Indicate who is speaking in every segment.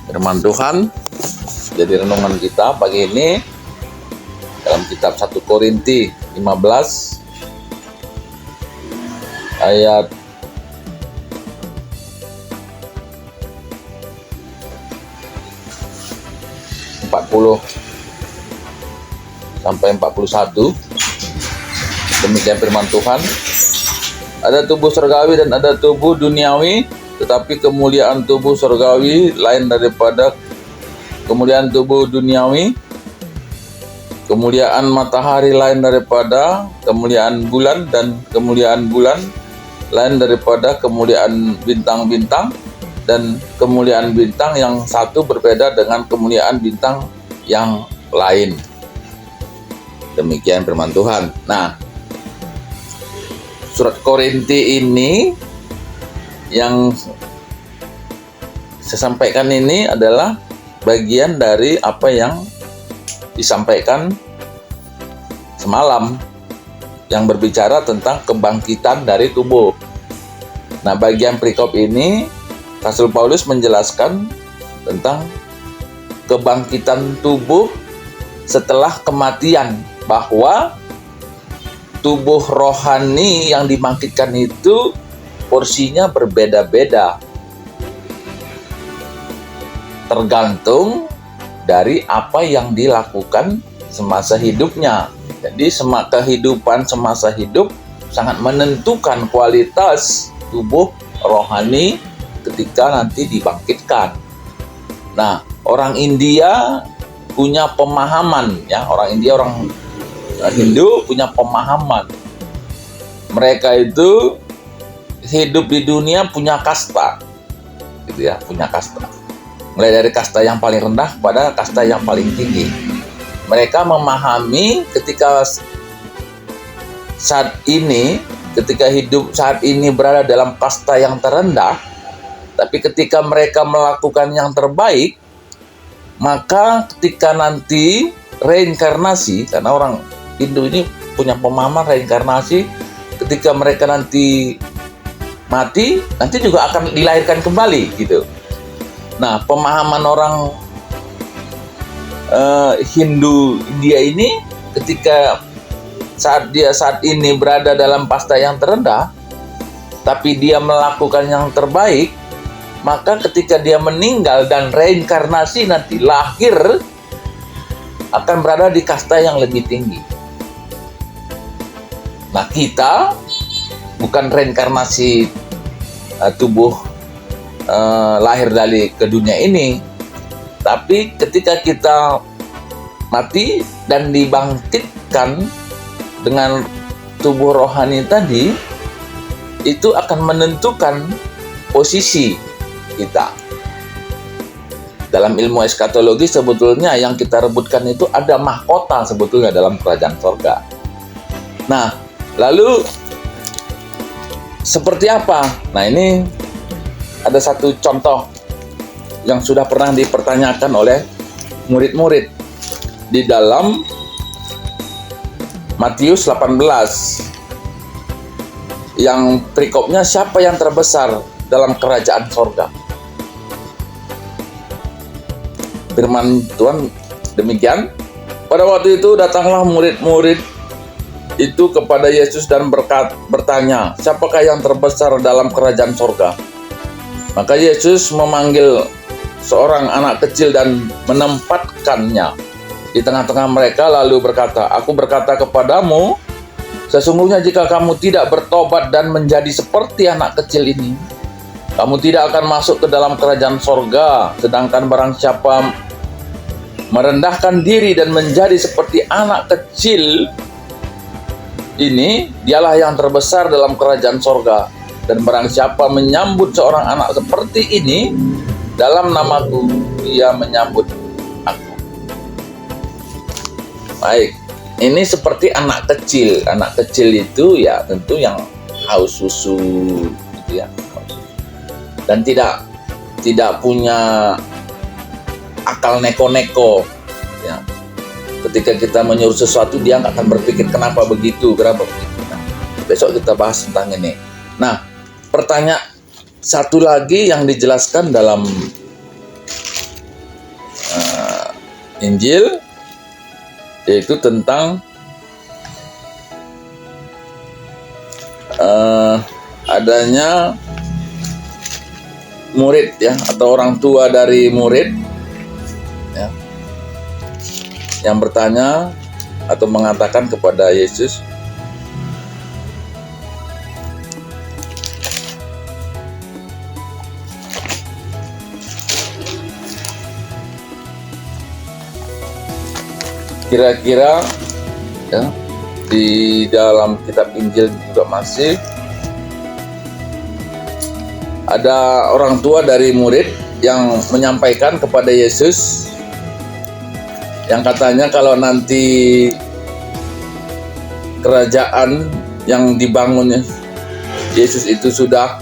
Speaker 1: Firman Tuhan jadi renungan kita pagi ini dalam kitab 1 Korinti 15 ayat 40 sampai 41. Demikian firman Tuhan. Ada tubuh surgawi dan ada tubuh duniawi, tetapi kemuliaan tubuh surgawi lain daripada kemuliaan tubuh duniawi. Kemuliaan matahari lain daripada kemuliaan bulan, dan kemuliaan bulan lain daripada kemuliaan bintang-bintang, dan kemuliaan bintang yang satu berbeda dengan kemuliaan bintang yang lain. Demikian firman Tuhan. Nah, surat Korinti ini yang saya sampaikan ini adalah bagian dari apa yang disampaikan semalam yang berbicara tentang kebangkitan dari tubuh. Nah, bagian perikop ini Rasul Paulus menjelaskan tentang kebangkitan tubuh setelah kematian, bahwa tubuh rohani yang dibangkitkan itu porsinya berbeda-beda, tergantung dari apa yang dilakukan semasa hidupnya. Jadi kehidupan semasa hidup sangat menentukan kualitas tubuh rohani ketika nanti dibangkitkan. Nah, orang India punya pemahaman, ya, orang India, orang Hindu punya pemahaman. Mereka itu hidup di dunia punya kasta, gitu ya, punya kasta. Mulai dari kasta yang paling rendah pada kasta yang paling tinggi. Mereka memahami ketika hidup saat ini berada dalam kasta yang terendah, tapi ketika mereka melakukan yang terbaik, maka ketika nanti reinkarnasi, karena orang Hindu ini punya pemahaman reinkarnasi, ketika mereka nanti mati, nanti juga akan dilahirkan kembali, gitu. Nah, pemahaman orang Hindu India ini, ketika saat ini berada dalam kasta yang terendah, tapi dia melakukan yang terbaik, maka ketika dia meninggal dan reinkarnasi nanti lahir, akan berada di kasta yang lebih tinggi. Nah, kita bukan reinkarnasi tubuh lahir dari ke dunia ini, tapi ketika kita mati dan dibangkitkan dengan tubuh rohani tadi, itu akan menentukan posisi kita. Dalam ilmu eskatologi sebetulnya yang kita rebutkan itu ada mahkota sebetulnya dalam kerajaan surga. Nah, lalu seperti apa? Nah, ini ada satu contoh yang sudah pernah dipertanyakan oleh murid-murid di dalam Matius 18 yang perikopnya siapa yang terbesar dalam kerajaan surga. Firman Tuhan demikian, pada waktu itu datanglah murid-murid itu kepada Yesus dan bertanya, siapakah yang terbesar dalam kerajaan surga? Maka Yesus memanggil seorang anak kecil dan menempatkannya di tengah-tengah mereka, lalu berkata, aku berkata kepadamu, sesungguhnya jika kamu tidak bertobat dan menjadi seperti anak kecil ini, kamu tidak akan masuk ke dalam kerajaan surga. Sedangkan barang siapa merendahkan diri dan menjadi seperti anak kecil ini, dialah yang terbesar dalam kerajaan surga. Dan barang siapa menyambut seorang anak seperti ini dalam namaku, ia menyambut aku. Baik, ini seperti anak kecil. Anak kecil itu ya tentu yang haus susu, gitu ya, dan tidak punya akal neko-neko, ya. Ketika kita menyuruh sesuatu, dia nggak akan berpikir kenapa begitu. Nah, besok kita bahas tentang ini. Nah, pertanyaan satu lagi yang dijelaskan dalam Injil, yaitu tentang adanya murid ya, atau orang tua dari murid ya, yang bertanya atau mengatakan kepada Yesus, kira-kira ya, di dalam kitab Injil juga masih ada orang tua dari murid yang menyampaikan kepada Yesus, yang katanya kalau nanti kerajaan yang dibangun Yesus itu sudah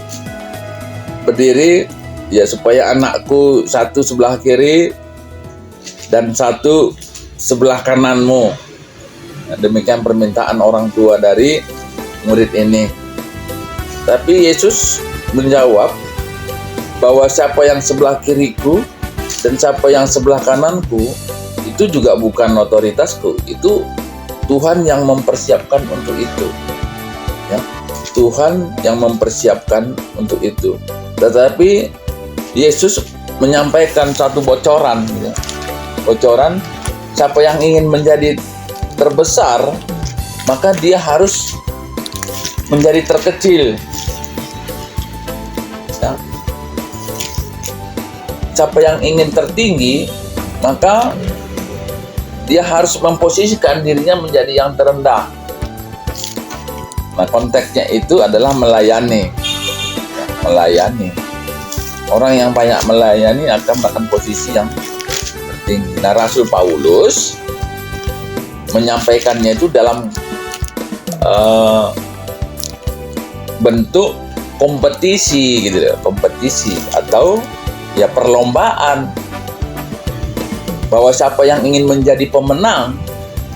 Speaker 1: berdiri, ya supaya anakku satu sebelah kiri dan satu sebelah kananmu. Nah, demikian permintaan orang tua dari murid ini. Tapi Yesus menjawab bahwa siapa yang sebelah kiriku dan siapa yang sebelah kananku itu juga bukan otoritasku, itu Tuhan yang mempersiapkan untuk itu ya, Tuhan yang mempersiapkan untuk itu. Tetapi Yesus menyampaikan satu bocoran ya. Bocoran, siapa yang ingin menjadi terbesar maka dia harus menjadi terkecil ya. Siapa yang ingin tertinggi maka dia harus memposisikan dirinya menjadi yang terendah. Nah, konteksnya itu adalah melayani ya, melayani. Orang yang banyak melayani akan mendapatkan posisi yang tertinggi. Nah, Rasul Paulus menyampaikannya itu dalam bentuk kompetisi gitu ya, kompetisi atau ya perlombaan, bahwa siapa yang ingin menjadi pemenang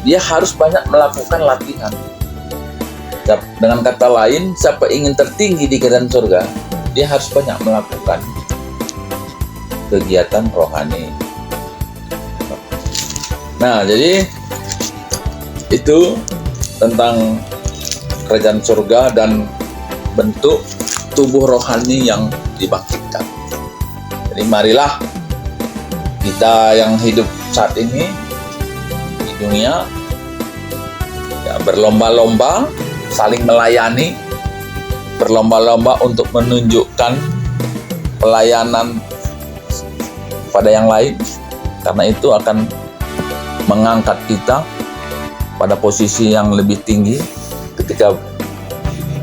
Speaker 1: dia harus banyak melakukan latihan. Dengan kata lain, siapa ingin tertinggi di kerajaan surga dia harus banyak melakukan kegiatan rohani. Nah, jadi itu tentang kerajaan surga dan bentuk tubuh rohani yang dibangkitkan. Jadi marilah kita yang hidup saat ini di dunia ya, berlomba-lomba saling melayani, berlomba-lomba untuk menunjukkan pelayanan pada yang lain, karena itu akan mengangkat kita pada posisi yang lebih tinggi ketika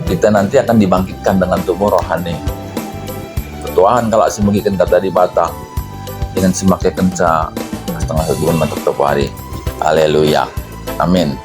Speaker 1: kita nanti akan dibangkitkan dengan tubuh rohani. Tuhan kalau asimugikan kata di bata dengan semakin kenca setengah sebulan untuk hari. Haleluya. Amin.